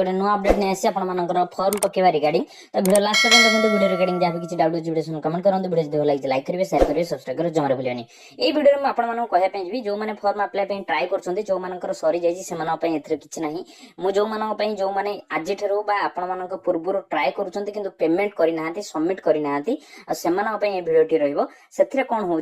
गोटे नुआ अपडेट नहीं आसी आपंकर फॉर्म पकेवा रिगार्डिंग तो वीडियो लास्ट पर्यंत देखते वीडियो रिगार्डिंग जहाँ भी किसी डाउट अच्छी वीडियो कमेंट करूँ वीडियो जो लाइक लाइक करेंगे शेयर करेंगे सब्सक्राइब करेंगे जमार भूलेंगे ये वीडियो में आपको कहवाई जो मैंने फॉर्म अप्लाई ट्राए कर जो मान सरी जाइए किसी ना मुझे जो मैंने आज आपण पूर्व ट्राए कर पेमेंट करना सबमिट करना से भिडियोटी रही कौन हो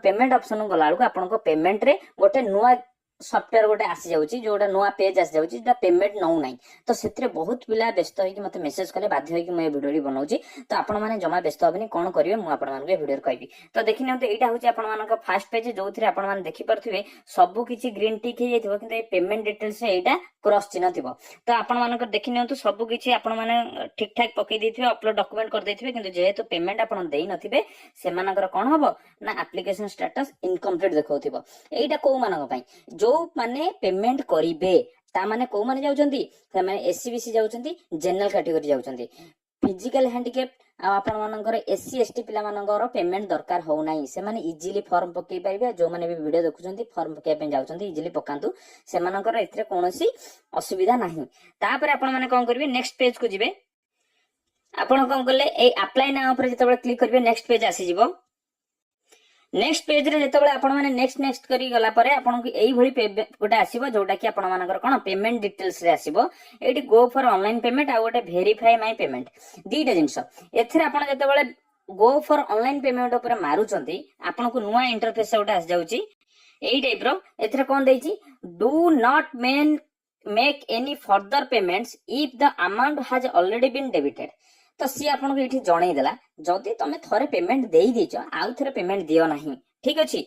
पेमेंट ऑप्शन गला आपको पेमेंट रे गोटे नुआ सॉफ्टवेयर गोटे आसी जाउची जो गोटे नुआ पेज आसी जाउची जो पेमेंट नौ नै तो सेतरे बहुत पिला व्यस्त होई कि मते मेसेज कले बाध्य होई कि मैं वीडियो बनाउची तो आपण माने जमा व्यस्त होबनी कोन करिवे मु आपण मानके वीडियो कहबी तो देखि न तो एटा होची आपण मानक फर्स्ट पेज जो थिरे आपण मान देखि परथिबे सब किछि ग्रीन टिक हे जाइथिबो किंतु ए पेमेंट डिटेल्स एटा क्रॉस चिन्ह थिबो तो आपण मानक देखि न तो सब किछि आपण माने ठीक ठाक पकई देथिबे अपलोड डॉक्यूमेंट कर देथिबे किंतु जेहेतु पेमेंट आपण देई नथिबे से मानकर कोन हबो ना एप्लीकेशन स्टेटस इनकम्प्लीट देखौथिबो एटा को मानक पई जो माने पेमेंट करिवे ता माने को माने जाउचंती से माने एससीबीसी जाउचंती जनरल कैटेगरी जाउचंती फिजिकल हैंडिकैप आपण मानकर एससी एसटी पिला मानकर पेमेंट दरकार हो नाही से माने इजीली फॉर्म पकई परिबे जो माने भी वीडियो देखुचंती फॉर्म पकई पे जाउचंती इजीली पकांतु से मानकर एथरे कोनोसी असुविधा नाही तापर आपण माने कोन करिवे नेक्स्ट पेज को जिवे आपण कोन करले ए अप्लाई नाउ पर जतबे क्लिक करिवे नेक्स्ट पेज आसी जिवो नेक्स्ट पेज रे जतबे आपण माने नेक्स्ट करी गला परे आपण को एई भली गोटे आसीबो जोटा कि आपण मानकर कोन पेमेंट डिटेल्स रे आसीबो एटी गो फॉर ऑनलाइन पेमेंट आ गोटे वेरीफाई माय पेमेंट दीटा जिंस एथरे आपण जतबे गो फॉर ऑनलाइन पेमेंट ऊपर मारुचंती आपण को नुवा इंटरफेस गोटे आस जाउची एई टाइप रो एथरे कोन देइची do not make any further payments if the amount has already been debited तो सी आपन को एठी जणै देला जदी तमे थरे पेमेंट देई देचो आउ थरे पेमेंट दियो नाही ठीक अछि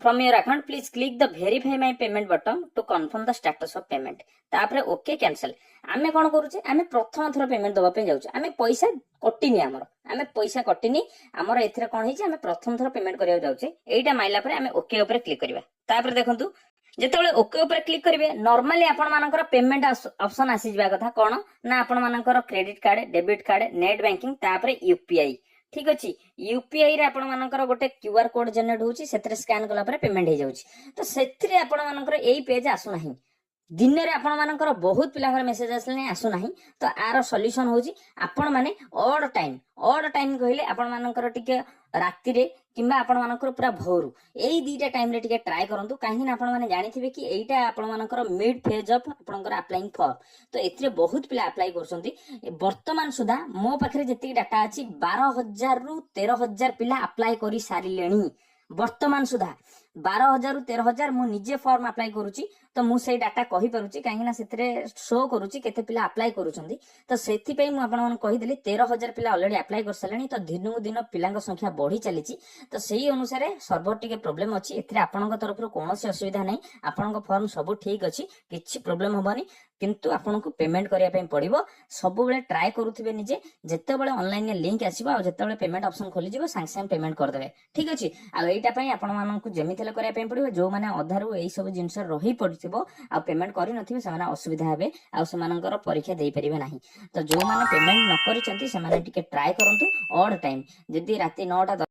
from your account please click the verify my payment button to confirm the status of payment तापरे ओके कैंसिल आमे कोन करूचे आमे प्रथम थर पेमेंट दबा पे जाउचे आमे पैसा कटिनी आमे पैसा कटिनी हमर एथरे कोन हिचे आमे प्रथम थर पेमेंट करिया जाउचे एटा माइला परे आमे ओके ऊपर क्लिक करबा तापरे देखंतु जेतबेले ओके ऊपर क्लिक करिवे नॉर्मली आपण मानकर पेमेंट ऑप्शन आसी जिबा कथा कोन ना आपण मानकर credit card debit card net banking तापरे यूपीआई ठीक अछि यूपीआई रे आपण मानकर गोटे क्यूआर कोड जनरेट होची सेतरे स्कैन कला परे पेमेंट हे जाउची तो सेतरे आपण मानकर एई पेज आसु नाही दिन रे आपण मानकर बहुत पिलांगर मेसेज आसले आसु नाही तो आर सॉल्यूशन होची आपण माने ऑड टाइम कहले आपण मानकर टिके राति रे किंबा आपण मानकर पूरा भोरु एई दीटा टाइम रे टिके ट्राई करंतु काहे ना आपण माने जानिथिबे कि एईटा आपण मानकर मिड फेज ऑफ आपनकर अप्लाइंग फॉर्म तो एथिरे बहुत पिला अप्लाई करसंती वर्तमान सुधा मो पाखरे जति डाटा अछि 12000 रु 13000 पिला अप्लाई करि सारिलेनी वर्तमान सुधा 12000 रु 13000 मु निजे फॉर्म अप्लाई करूची तो मु सेई डाटा कहि परुची काहे ना सेतरे शो करूची केते पिला अप्लाई करूचंदी तो सेथि पई मु आपन मन कहि देली 13000 पिला ऑलरेडी अप्लाई कर सलेनी तो दिनु दिन पिलांक संख्या बढ़ी चलीची तो सेही अनुसार सर्वर टिके प्रॉब्लम अछि एथिरे आपनक तरफ कोनोसी असुविधा नै आपनक फॉर्म सब ठीक अछि किछि प्रॉब्लम होबनी किंतु आपनको पेमेंट करिया पई पड़िबो सब बेले ट्राई करूथिबे निजे जत्ते बेले ऑनलाइन लिंक आसीबो आ जत्ते बेले पेमेंट ऑप्शन खोली जिवो सांग सांग पेमेंट कर देबे ठीक अछि आ एटा पई आपन माननको जेमिथिले करिया पई पड़िबो जो माने अधारु एई सब जिंस रही पड़िथिबो आ पेमेंट करि नथिबे से माने असुविधा हेबे आ से मानकर परीक्षा देई परिबे नाही तो जो माने पेमेंट न करिसंती से माने टिके ट्राई करंतु ऑड टाइम जदी राती 9टा